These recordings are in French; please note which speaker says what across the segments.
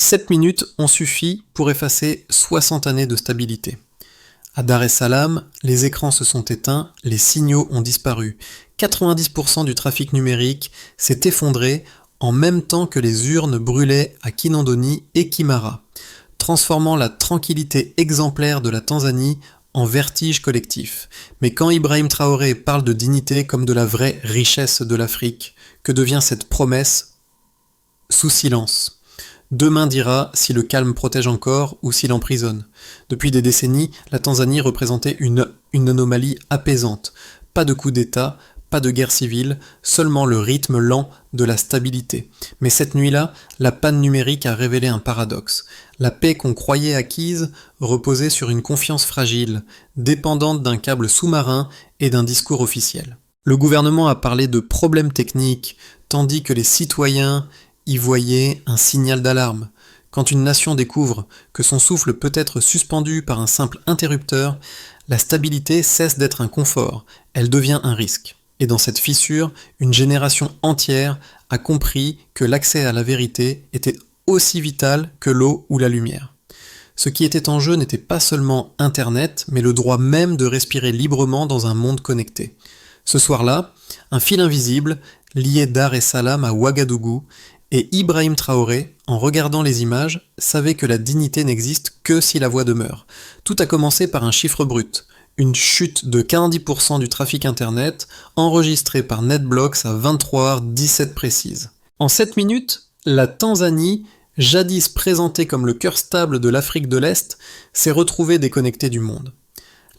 Speaker 1: 7 minutes ont suffi pour effacer 60 années de stabilité. À Dar es Salaam, les écrans se sont éteints, les signaux ont disparu. 90% du trafic numérique s'est effondré en même temps que les urnes brûlaient à Kinondoni et Kimara, transformant la tranquillité exemplaire de la Tanzanie en vertige collectif. Mais quand Ibrahim Traoré parle de dignité comme de la vraie richesse de l'Afrique, que devient cette promesse sous silence? Demain dira si le calme protège encore ou s'il emprisonne. Depuis des décennies, la Tanzanie représentait une anomalie apaisante. Pas de coup d'État, pas de guerre civile, seulement le rythme lent de la stabilité. Mais cette nuit-là, la panne numérique a révélé un paradoxe. La paix qu'on croyait acquise reposait sur une confiance fragile, dépendante d'un câble sous-marin et d'un discours officiel. Le gouvernement a parlé de problèmes techniques, tandis que les citoyens y voyaient un signal d'alarme. Quand une nation découvre que son souffle peut être suspendu par un simple interrupteur, la stabilité cesse d'être un confort, elle devient un risque. Et dans cette fissure, une génération entière a compris que l'accès à la vérité était aussi vital que l'eau ou la lumière. Ce qui était en jeu n'était pas seulement Internet, mais le droit même de respirer librement dans un monde connecté. Ce soir-là, un fil invisible liait Dar es Salaam à Ouagadougou, et Ibrahim Traoré, en regardant les images, savait que la dignité n'existe que si la voix demeure. Tout a commencé par un chiffre brut, une chute de 90% du trafic internet, enregistrée par NetBlocks à 23h17 précise. En 7 minutes, la Tanzanie, jadis présentée comme le cœur stable de l'Afrique de l'Est, s'est retrouvée déconnectée du monde.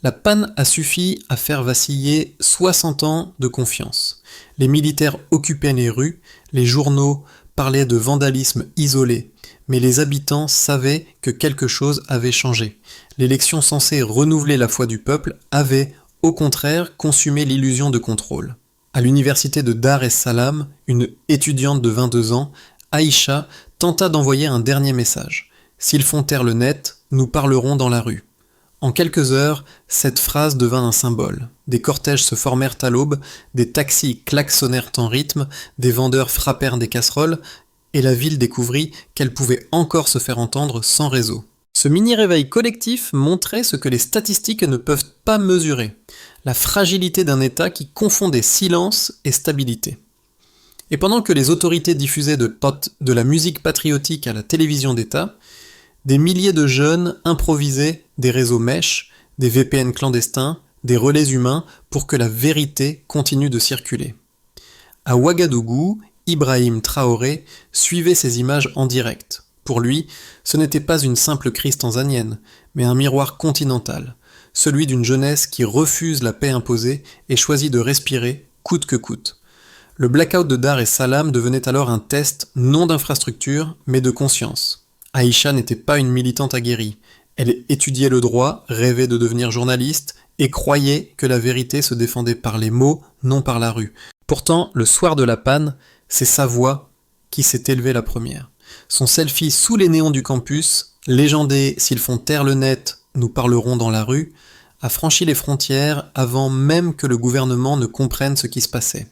Speaker 1: La panne a suffi à faire vaciller 60 ans de confiance. Les militaires occupaient les rues, les journaux parlaient de vandalisme isolé, mais les habitants savaient que quelque chose avait changé. L'élection censée renouveler la foi du peuple avait, au contraire, consumé l'illusion de contrôle. À l'université de Dar es Salaam, une étudiante de 22 ans, Aïcha, tenta d'envoyer un dernier message. « S'ils font taire le net, nous parlerons dans la rue ». En quelques heures, cette phrase devint un symbole. Des cortèges se formèrent à l'aube, des taxis klaxonnèrent en rythme, des vendeurs frappèrent des casseroles, et la ville découvrit qu'elle pouvait encore se faire entendre sans réseau. Ce mini-réveil collectif montrait ce que les statistiques ne peuvent pas mesurer, la fragilité d'un État qui confondait silence et stabilité. Et pendant que les autorités diffusaient de la musique patriotique à la télévision d'État, des milliers de jeunes improvisaient des réseaux mèches, des VPN clandestins, des relais humains pour que la vérité continue de circuler. À Ouagadougou, Ibrahim Traoré suivait ces images en direct. Pour lui, ce n'était pas une simple crise tanzanienne, mais un miroir continental, celui d'une jeunesse qui refuse la paix imposée et choisit de respirer coûte que coûte. Le blackout de Dar es Salaam devenait alors un test non d'infrastructure, mais de conscience. Aïcha n'était pas une militante aguerrie. Elle étudiait le droit, rêvait de devenir journaliste et croyait que la vérité se défendait par les mots, non par la rue. Pourtant, le soir de la panne, c'est sa voix qui s'est élevée la première. Son selfie sous les néons du campus, légendé « S'ils font taire le net, nous parlerons dans la rue », a franchi les frontières avant même que le gouvernement ne comprenne ce qui se passait.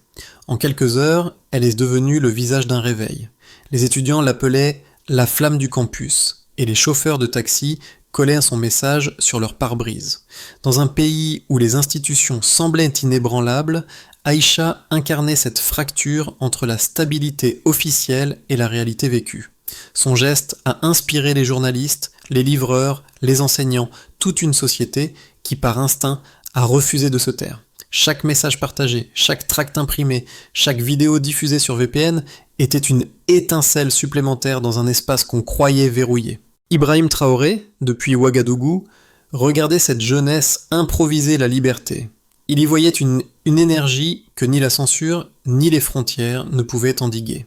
Speaker 1: En quelques heures, elle est devenue le visage d'un réveil. Les étudiants l'appelaient « la flamme du campus » et les chauffeurs de taxi collaient son message sur leur pare-brise. Dans un pays où les institutions semblaient inébranlables, Aïcha incarnait cette fracture entre la stabilité officielle et la réalité vécue. Son geste a inspiré les journalistes, les livreurs, les enseignants, toute une société qui par instinct a refusé de se taire. Chaque message partagé, chaque tract imprimé, chaque vidéo diffusée sur VPN était une étincelle supplémentaire dans un espace qu'on croyait verrouillé. Ibrahim Traoré, depuis Ouagadougou, regardait cette jeunesse improviser la liberté. Il y voyait une énergie que ni la censure, ni les frontières ne pouvaient endiguer.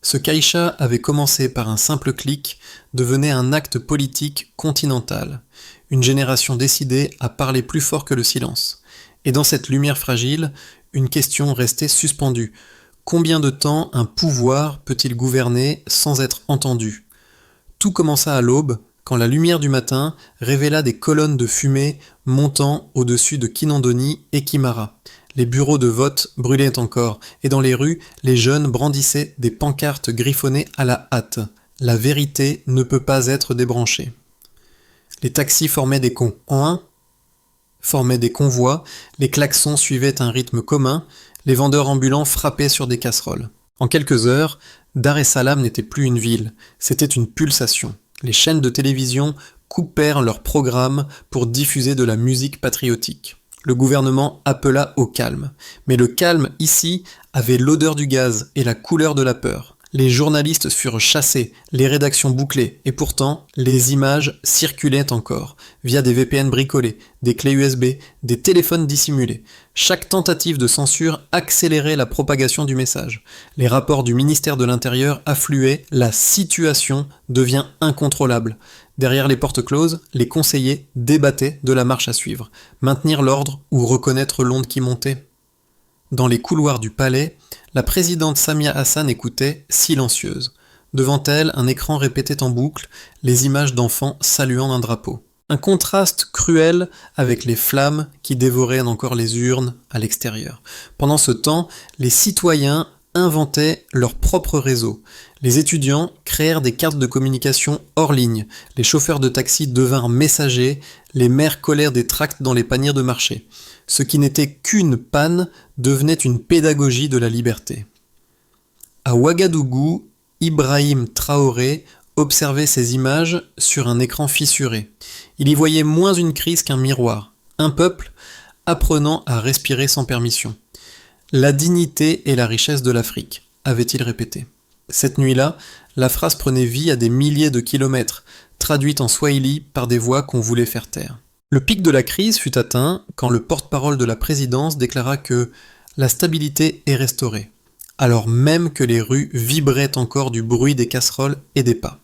Speaker 1: Ce qu'Aïcha avait commencé par un simple clic devenait un acte politique continental, une génération décidée à parler plus fort que le silence. Et dans cette lumière fragile, une question restait suspendue. Combien de temps un pouvoir peut-il gouverner sans être entendu ? Tout commença à l'aube, quand la lumière du matin révéla des colonnes de fumée montant au-dessus de Kinondoni et Kimara. Les bureaux de vote brûlaient encore, et dans les rues, les jeunes brandissaient des pancartes griffonnées à la hâte. la vérité ne peut pas être débranchée. Les taxis formaient des formaient des convois, les klaxons suivaient un rythme commun, les vendeurs ambulants frappaient sur des casseroles. En quelques heures, Dar es Salaam n'était plus une ville, c'était une pulsation. Les chaînes de télévision coupèrent leurs programmes pour diffuser de la musique patriotique. Le gouvernement appela au calme. Mais le calme, ici, avait l'odeur du gaz et la couleur de la peur. Les journalistes furent chassés, les rédactions bouclées, et pourtant, les images circulaient encore, via des VPN bricolés, des clés USB, des téléphones dissimulés. Chaque tentative de censure accélérait la propagation du message. Les rapports du ministère de l'Intérieur affluaient, la situation devient incontrôlable. Derrière les portes closes, les conseillers débattaient de la marche à suivre, maintenir l'ordre ou reconnaître l'onde qui montait. Dans les couloirs du palais, la présidente Samia Hassan écoutait, silencieuse. Devant elle, un écran répétait en boucle les images d'enfants saluant un drapeau. Un contraste cruel avec les flammes qui dévoraient encore les urnes à l'extérieur. Pendant ce temps, les citoyens inventaient leur propre réseau. Les étudiants créèrent des cartes de communication hors ligne. Les chauffeurs de taxi devinrent messagers. Les maires collèrent des tracts dans les paniers de marché. Ce qui n'était qu'une panne devenait une pédagogie de la liberté. À Ouagadougou, Ibrahim Traoré observait ces images sur un écran fissuré. Il y voyait moins une crise qu'un miroir. Un peuple apprenant à respirer sans permission. La dignité et la richesse de l'Afrique, avait-il répété. Cette nuit-là, la phrase prenait vie à des milliers de kilomètres, traduite en swahili par des voix qu'on voulait faire taire. Le pic de la crise fut atteint quand le porte-parole de la présidence déclara que la stabilité est restaurée, alors même que les rues vibraient encore du bruit des casseroles et des pas.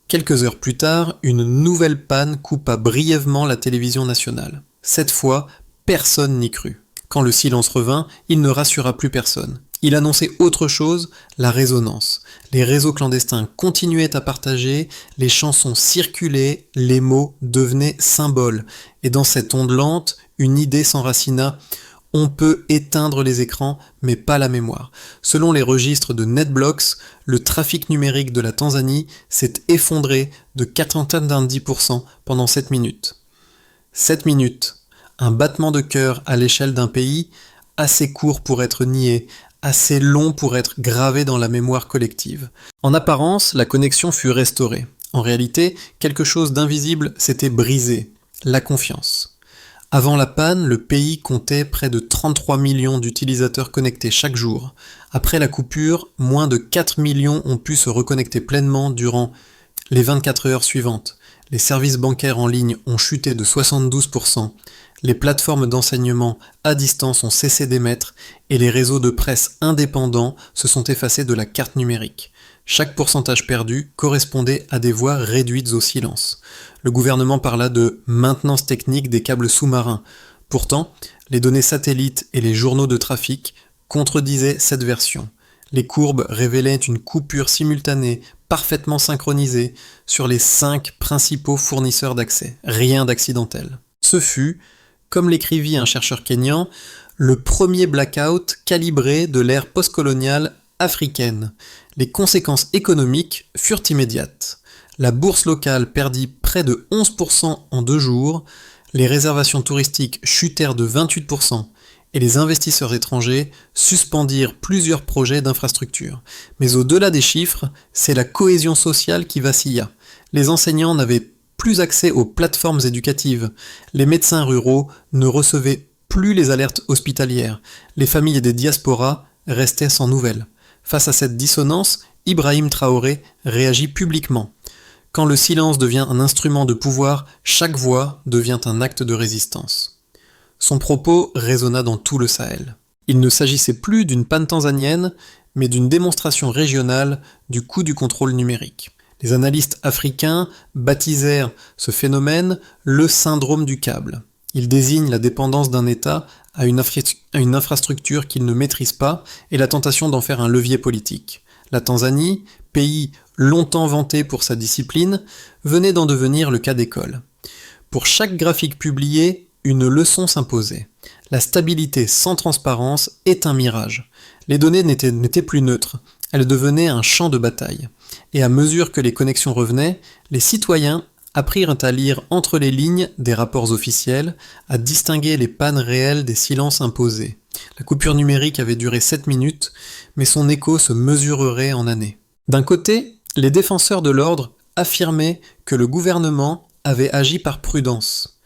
Speaker 1: Quelques heures plus tard, une nouvelle panne coupa brièvement la télévision nationale. Cette fois, personne n'y crut. Quand le silence revint, il ne rassura plus personne. Il annonçait autre chose, la résonance. Les réseaux clandestins continuaient à partager, les chansons circulaient, les mots devenaient symboles. Et dans cette onde lente, une idée s'enracina. On peut éteindre les écrans, mais pas la mémoire. Selon les registres de NetBlocks, le trafic numérique de la Tanzanie s'est effondré de 90% pendant 7 minutes. 7 minutes. Un battement de cœur à l'échelle d'un pays, assez court pour être nié, assez long pour être gravé dans la mémoire collective. En apparence, la connexion fut restaurée. En réalité, quelque chose d'invisible s'était brisé, la confiance. Avant la panne, le pays comptait près de 33 millions d'utilisateurs connectés chaque jour. Après la coupure, moins de 4 millions ont pu se reconnecter pleinement durant les 24 heures suivantes. Les services bancaires en ligne ont chuté de 72%. Les plateformes d'enseignement à distance ont cessé d'émettre et les réseaux de presse indépendants se sont effacés de la carte numérique. Chaque pourcentage perdu correspondait à des voix réduites au silence. Le gouvernement parla de maintenance technique des câbles sous-marins. Pourtant, les données satellites et les journaux de trafic contredisaient cette version. Les courbes révélaient une coupure simultanée, parfaitement synchronisée, sur les 5 principaux fournisseurs d'accès. Rien d'accidentel. Ce fut, comme l'écrivit un chercheur kényan, le premier blackout calibré de l'ère postcoloniale africaine. Les conséquences économiques furent immédiates. La bourse locale perdit près de 11% en 2 jours, les réservations touristiques chutèrent de 28%, et les investisseurs étrangers suspendirent plusieurs projets d'infrastructures. Mais au-delà des chiffres, c'est la cohésion sociale qui vacilla. Les enseignants n'avaient plus accès aux plateformes éducatives. Les médecins ruraux ne recevaient plus les alertes hospitalières. Les familles des diasporas restaient sans nouvelles. Face à cette dissonance, Ibrahim Traoré réagit publiquement. Quand le silence devient un instrument de pouvoir, chaque voix devient un acte de résistance. Son propos résonna dans tout le Sahel. Il ne s'agissait plus d'une panne tanzanienne, mais d'une démonstration régionale du coût du contrôle numérique. Les analystes africains baptisèrent ce phénomène le syndrome du câble. Il désigne la dépendance d'un État à une infrastructure qu'il ne maîtrise pas et la tentation d'en faire un levier politique. La Tanzanie, pays longtemps vanté pour sa discipline, venait d'en devenir le cas d'école. Pour chaque graphique publié, une leçon s'imposait. La stabilité sans transparence est un mirage. Les données n'étaient plus neutres, elles devenaient un champ de bataille. Et à mesure que les connexions revenaient, les citoyens apprirent à lire entre les lignes des rapports officiels, à distinguer les pannes réelles des silences imposés. La coupure numérique avait duré 7 minutes, mais son écho se mesurerait en années. D'un côté, les défenseurs de l'ordre affirmaient que le gouvernement avait agi par prudence.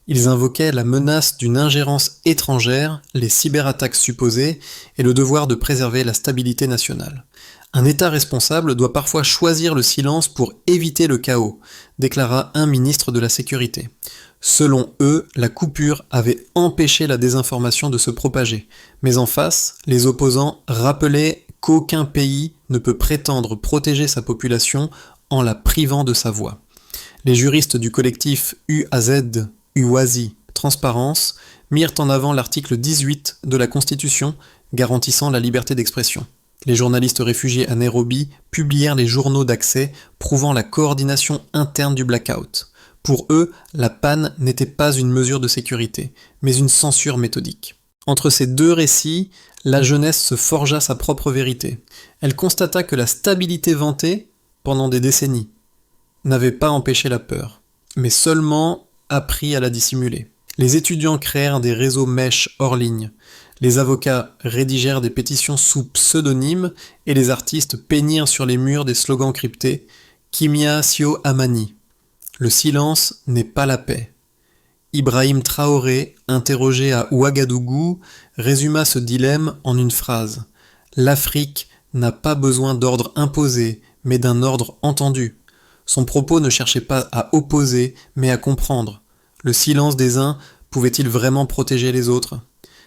Speaker 1: Ils invoquaient la menace d'une ingérence étrangère, les cyberattaques supposées et le devoir de préserver la stabilité nationale. Un État responsable doit parfois choisir le silence pour éviter le chaos, déclara un ministre de la Sécurité. Selon eux, la coupure avait empêché la désinformation de se propager. Mais en face, les opposants rappelaient qu'aucun pays ne peut prétendre protéger sa population en la privant de sa voix. Les juristes du collectif UAZ, UASI, Transparence, mirent en avant l'article 18 de la Constitution garantissant la liberté d'expression. Les journalistes réfugiés à Nairobi publièrent les journaux d'accès prouvant la coordination interne du blackout. Pour eux, la panne n'était pas une mesure de sécurité, mais une censure méthodique. Entre ces deux récits, la jeunesse se forgea sa propre vérité. Elle constata que la stabilité vantée, pendant des décennies, n'avait pas empêché la peur, mais seulement appris à la dissimuler. Les étudiants créèrent des réseaux mèches hors ligne. Les avocats rédigèrent des pétitions sous pseudonyme et les artistes peignirent sur les murs des slogans cryptés « Kimia Sio Amani ». Le silence n'est pas la paix. Ibrahim Traoré, interrogé à Ouagadougou, résuma ce dilemme en une phrase. L'Afrique n'a pas besoin d'ordre imposé, mais d'un ordre entendu. Son propos ne cherchait pas à opposer, mais à comprendre. Le silence des uns pouvait-il vraiment protéger les autres ?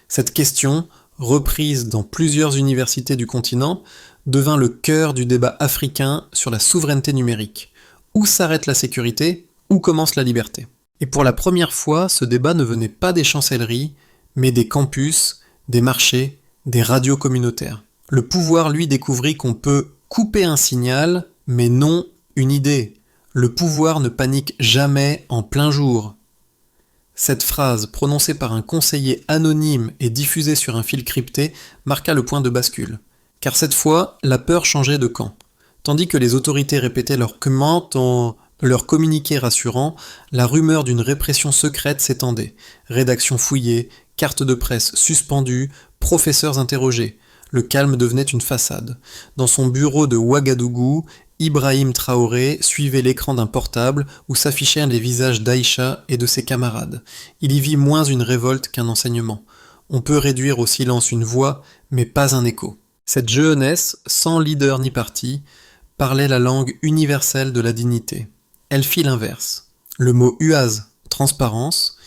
Speaker 1: Cette question, reprise dans plusieurs universités du continent, devint le cœur du débat africain sur la souveraineté numérique. Où s'arrête la sécurité ? Où commence la liberté ? Et pour la première fois, ce débat ne venait pas des chancelleries, mais des campus, des marchés, des radios communautaires. Le pouvoir, lui, découvrit qu'on peut couper un signal, mais non une idée. Le pouvoir ne panique jamais en plein jour. Cette phrase, prononcée par un conseiller anonyme et diffusée sur un fil crypté, marqua le point de bascule. Car cette fois, la peur changeait de camp. Tandis que les autorités répétaient leur communiqué rassurant, la rumeur d'une répression secrète s'étendait. Rédactions fouillées, cartes de presse suspendues, professeurs interrogés. Le calme devenait une façade. Dans son bureau de Ouagadougou, Ibrahim Traoré suivait l'écran d'un portable où s'affichaient les visages d'Aïcha et de ses camarades. Il y vit moins une révolte qu'un enseignement. On peut réduire au silence une voix, mais pas un écho. Cette jeunesse, sans leader ni parti, parlait la langue universelle de la dignité. Elle fit l'inverse. Le mot UAZ, transparence,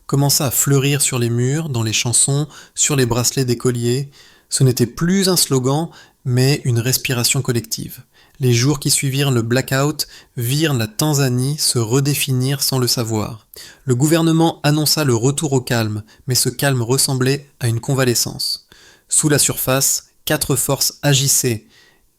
Speaker 1: commença à fleurir sur les murs, dans les chansons, sur les bracelets d'écoliers. Ce n'était plus un slogan, mais une respiration collective. Les jours qui suivirent le blackout virent la Tanzanie se redéfinir sans le savoir. Le gouvernement annonça le retour au calme, mais ce calme ressemblait à une convalescence. Sous la surface, 4 forces agissaient,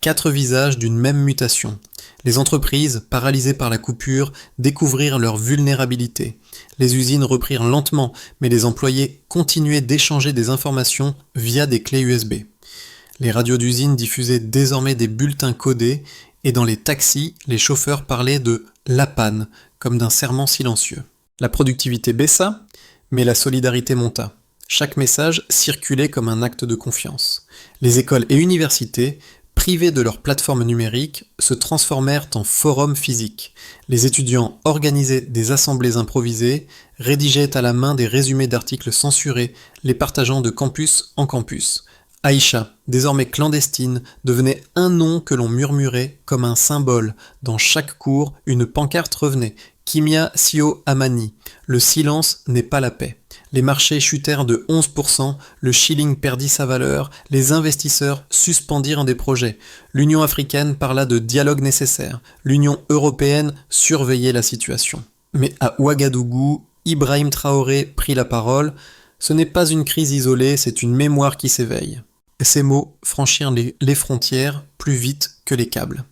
Speaker 1: 4 visages d'une même mutation. Les entreprises, paralysées par la coupure, découvrirent leur vulnérabilité. Les usines reprirent lentement, mais les employés continuaient d'échanger des informations via des clés USB. Les radios d'usine diffusaient désormais des bulletins codés, et dans les taxis, les chauffeurs parlaient de « la panne » comme d'un serment silencieux. La productivité baissa, mais la solidarité monta. Chaque message circulait comme un acte de confiance. Les écoles et universités, privées de leur plateforme numérique, se transformèrent en forums physiques. Les étudiants organisaient des assemblées improvisées, rédigeaient à la main des résumés d'articles censurés, les partageant de campus en campus. Aïcha, désormais clandestine, devenait un nom que l'on murmurait comme un symbole. Dans chaque cours, une pancarte revenait. Kimia Sio Amani. Le silence n'est pas la paix. Les marchés chutèrent de 11%, le shilling perdit sa valeur, les investisseurs suspendirent des projets. L'Union africaine parla de dialogue nécessaire. L'Union européenne surveillait la situation. Mais à Ouagadougou, Ibrahim Traoré prit la parole. Ce n'est pas une crise isolée, c'est une mémoire qui s'éveille. Ces mots franchirent les frontières plus vite que les câbles.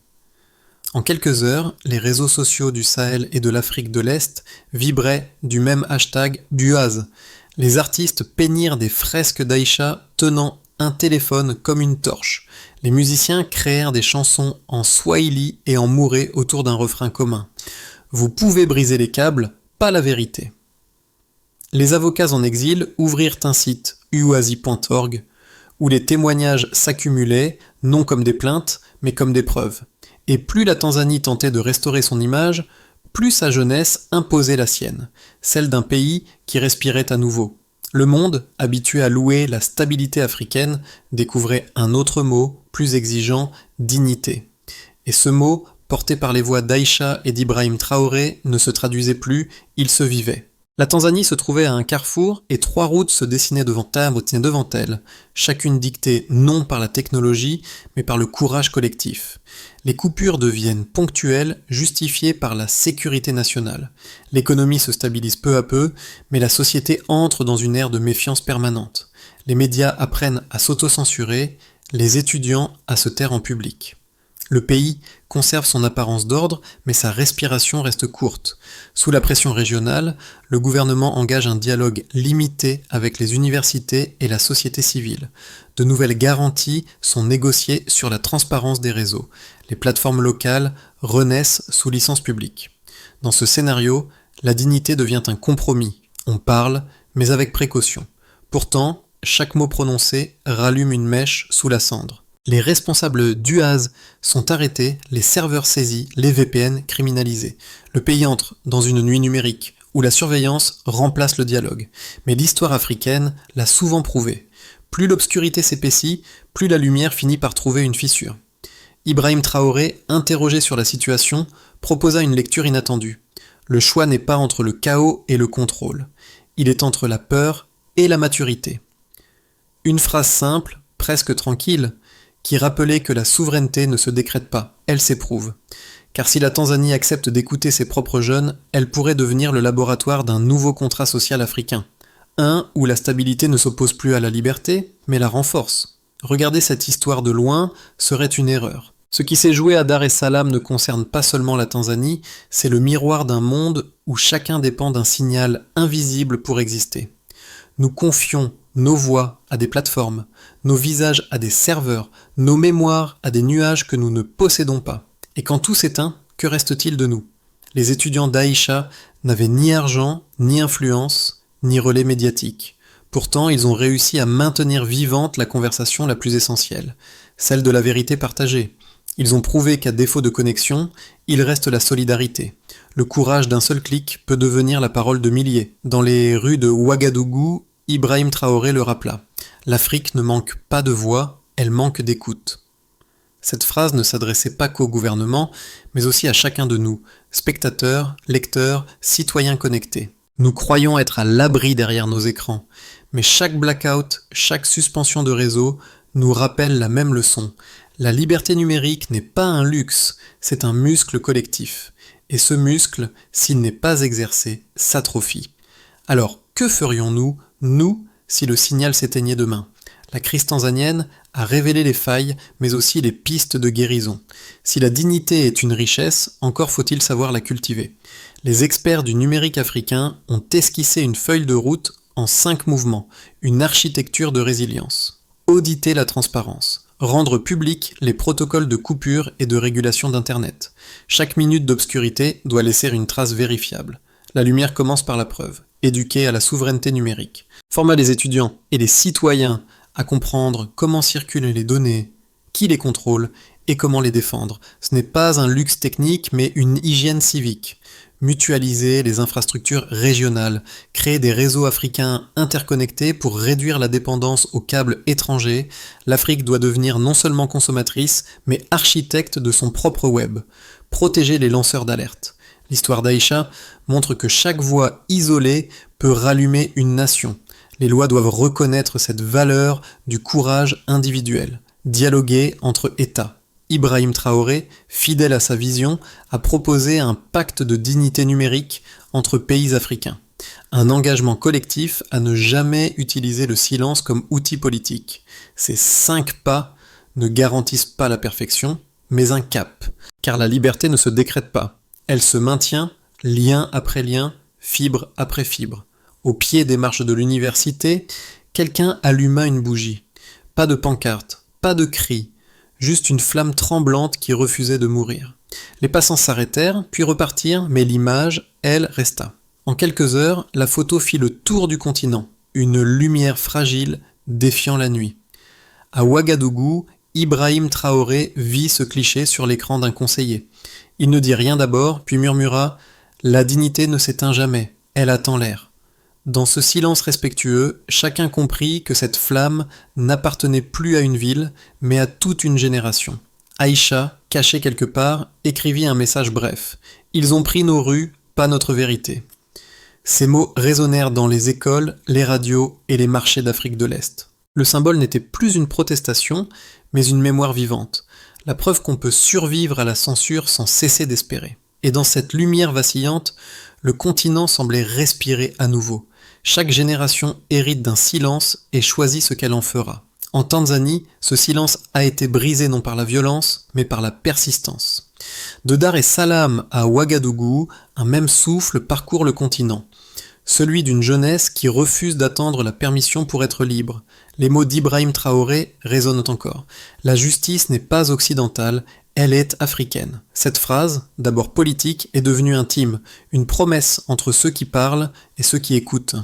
Speaker 1: En quelques heures, les réseaux sociaux du Sahel et de l'Afrique de l'Est vibraient du même hashtag Buaz. Les artistes peignirent des fresques d'Aïcha tenant un téléphone comme une torche. Les musiciens créèrent des chansons en swahili et en mouré autour d'un refrain commun. Vous pouvez briser les câbles, pas la vérité. Les avocats en exil ouvrirent un site, uasi.org, où les témoignages s'accumulaient, non comme des plaintes, mais comme des preuves. Et plus la Tanzanie tentait de restaurer son image, plus sa jeunesse imposait la sienne, celle d'un pays qui respirait à nouveau. Le monde, habitué à louer la stabilité africaine, découvrait un autre mot, plus exigeant, dignité. Et ce mot, porté par les voix d'Aïcha et d'Ibrahim Traoré, ne se traduisait plus, il se vivait. La Tanzanie se trouvait à un carrefour et 3 routes se dessinaient devant elle, chacune dictée non par la technologie, mais par le courage collectif. Les coupures deviennent ponctuelles, justifiées par la sécurité nationale. L'économie se stabilise peu à peu, mais la société entre dans une ère de méfiance permanente. Les médias apprennent à s'autocensurer, les étudiants à se taire en public. Le pays conserve son apparence d'ordre, mais sa respiration reste courte. Sous la pression régionale, le gouvernement engage un dialogue limité avec les universités et la société civile. De nouvelles garanties sont négociées sur la transparence des réseaux. Les plateformes locales renaissent sous licence publique. Dans ce scénario, la dignité devient un compromis. On parle, mais avec précaution. Pourtant, chaque mot prononcé rallume une mèche sous la cendre. Les responsables d'UAZ sont arrêtés, les serveurs saisis, les VPN criminalisés. Le pays entre dans une nuit numérique, où la surveillance remplace le dialogue. Mais l'histoire africaine l'a souvent prouvé. Plus l'obscurité s'épaissit, plus la lumière finit par trouver une fissure. Ibrahim Traoré, interrogé sur la situation, proposa une lecture inattendue. Le choix n'est pas entre le chaos et le contrôle. Il est entre la peur et la maturité. Une phrase simple, presque tranquille, qui rappelait que la souveraineté ne se décrète pas, elle s'éprouve. Car si la Tanzanie accepte d'écouter ses propres jeunes, elle pourrait devenir le laboratoire d'un nouveau contrat social africain. Un où la stabilité ne s'oppose plus à la liberté, mais la renforce. Regarder cette histoire de loin serait une erreur. Ce qui s'est joué à Dar es Salaam ne concerne pas seulement la Tanzanie, c'est le miroir d'un monde où chacun dépend d'un signal invisible pour exister. Nous confions nos voix à des plateformes, nos visages à des serveurs, nos mémoires à des nuages que nous ne possédons pas. Et quand tout s'éteint, que reste-t-il de nous ? Les étudiants d'Aïcha n'avaient ni argent, ni influence, ni relais médiatique. Pourtant, ils ont réussi à maintenir vivante la conversation la plus essentielle, celle de la vérité partagée. Ils ont prouvé qu'à défaut de connexion, il reste la solidarité. Le courage d'un seul clic peut devenir la parole de milliers. Dans les rues de Ouagadougou, Ibrahim Traoré le rappela. L'Afrique ne manque pas de voix, elle manque d'écoute. Cette phrase ne s'adressait pas qu'au gouvernement, mais aussi à chacun de nous, spectateurs, lecteurs, citoyens connectés. Nous croyons être à l'abri derrière nos écrans, mais chaque blackout, chaque suspension de réseau nous rappelle la même leçon. La liberté numérique n'est pas un luxe, c'est un muscle collectif. Et ce muscle, s'il n'est pas exercé, s'atrophie. Alors, que ferions-nous, nous, si le signal s'éteignait demain ? La crise tanzanienne a révélé les failles, mais aussi les pistes de guérison. Si la dignité est une richesse, encore faut-il savoir la cultiver. Les experts du numérique africain ont esquissé une feuille de route en 5 mouvements, une architecture de résilience. Auditer la transparence. Rendre publics les protocoles de coupure et de régulation d'Internet. Chaque minute d'obscurité doit laisser une trace vérifiable. La lumière commence par la preuve. Éduquer à la souveraineté numérique. Former les étudiants et les citoyens à comprendre comment circulent les données, qui les contrôle et comment les défendre. Ce n'est pas un luxe technique, mais une hygiène civique. Mutualiser les infrastructures régionales, créer des réseaux africains interconnectés pour réduire la dépendance aux câbles étrangers, l'Afrique doit devenir non seulement consommatrice, mais architecte de son propre web. Protéger les lanceurs d'alerte. L'histoire d'Aïcha montre que chaque voix isolée peut rallumer une nation. Les lois doivent reconnaître cette valeur du courage individuel. Dialoguer entre États. Ibrahim Traoré, fidèle à sa vision, a proposé un pacte de dignité numérique entre pays africains. Un engagement collectif à ne jamais utiliser le silence comme outil politique. Ces 5 pas ne garantissent pas la perfection, mais un cap. Car la liberté ne se décrète pas. Elle se maintient, lien après lien, fibre après fibre. Au pied des marches de l'université, quelqu'un alluma une bougie. Pas de pancarte, pas de cris, juste une flamme tremblante qui refusait de mourir. Les passants s'arrêtèrent, puis repartirent, mais l'image, elle, resta. En quelques heures, la photo fit le tour du continent, une lumière fragile défiant la nuit. À Ouagadougou, Ibrahim Traoré vit ce cliché sur l'écran d'un conseiller. Il ne dit rien d'abord, puis murmura « La dignité ne s'éteint jamais, elle attend l'air ». Dans ce silence respectueux, chacun comprit que cette flamme n'appartenait plus à une ville, mais à toute une génération. Aïcha, cachée quelque part, écrivit un message bref. « Ils ont pris nos rues, pas notre vérité ». Ces mots résonnèrent dans les écoles, les radios et les marchés d'Afrique de l'Est. Le symbole n'était plus une protestation, mais une mémoire vivante, la preuve qu'on peut survivre à la censure sans cesser d'espérer. Et dans cette lumière vacillante, le continent semblait respirer à nouveau. Chaque génération hérite d'un silence et choisit ce qu'elle en fera. En Tanzanie, ce silence a été brisé non par la violence, mais par la persistance. De Dar es Salaam à Ouagadougou, un même souffle parcourt le continent. Celui d'une jeunesse qui refuse d'attendre la permission pour être libre. Les mots d'Ibrahim Traoré résonnent encore. La justice n'est pas occidentale, elle est africaine. Cette phrase, d'abord politique, est devenue intime, une promesse entre ceux qui parlent et ceux qui écoutent.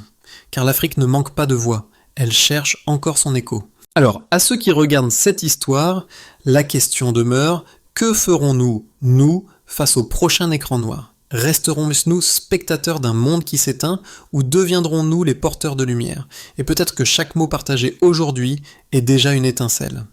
Speaker 1: Car l'Afrique ne manque pas de voix, elle cherche encore son écho. Alors, à ceux qui regardent cette histoire, la question demeure, que ferons-nous, nous, face au prochain écran noir ? Resterons-nous spectateurs d'un monde qui s'éteint ou deviendrons-nous les porteurs de lumière ? Et peut-être que chaque mot partagé aujourd'hui est déjà une étincelle.